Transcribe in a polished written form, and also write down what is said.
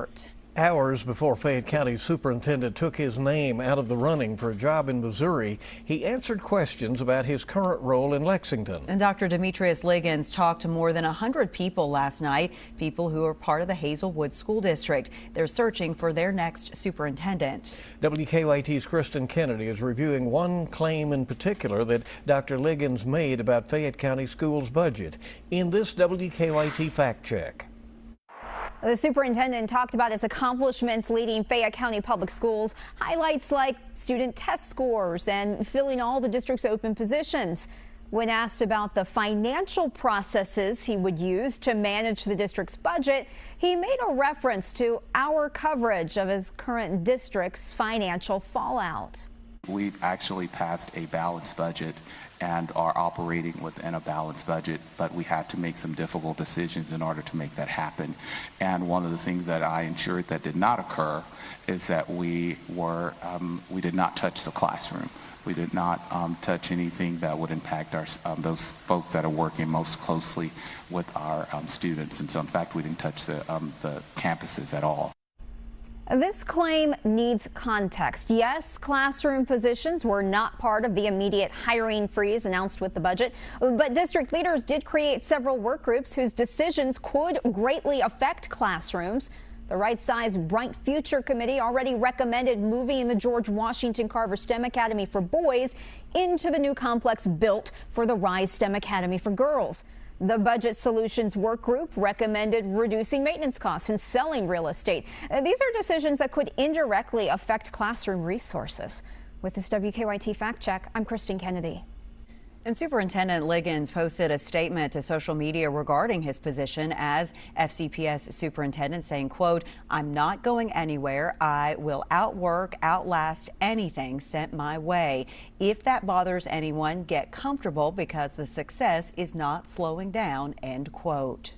report. Hours before Fayette County superintendent took his name out of the running for a job in Missouri, he answered questions about his current role in Lexington. And Dr. Demetrius Liggins talked to more than 100 people last night, people who are part of the Hazelwood School District. They're searching for their next superintendent. WKYT's Kristen Kennedy is reviewing one claim in particular that Dr. Liggins made about Fayette County Schools' budget in this WKYT fact check. The superintendent talked about his accomplishments leading Fayette County Public Schools, highlights like student test scores and filling all the district's open positions. When asked about the financial processes he would use to manage the district's budget, he made a reference to our coverage of his current district's financial fallout. We've actually passed a balanced budget and are operating within a balanced budget, but we had to make some difficult decisions in order to make that happen. And one of the things that I ensured that did not occur is that we did not touch the classroom. We did not touch anything that would impact those folks that are working most closely with our students. And so in fact, we didn't touch the campuses at all. This claim needs context. Yes, classroom positions were not part of the immediate hiring freeze announced with the budget, but district leaders did create several work groups whose decisions could greatly affect classrooms. The Right Size Bright Future Committee already recommended moving the George Washington Carver STEM Academy for boys into the new complex built for the Rise STEM Academy for girls. The Budget Solutions Work Group recommended reducing maintenance costs and selling real estate. These are decisions that could indirectly affect classroom resources. With this WKYT Fact Check, I'm Kristen Kennedy. And Superintendent Liggins posted a statement to social media regarding his position as FCPS superintendent, saying, quote, "I'm not going anywhere. I will outwork, outlast anything sent my way. If that bothers anyone, get comfortable because the success is not slowing down," end quote.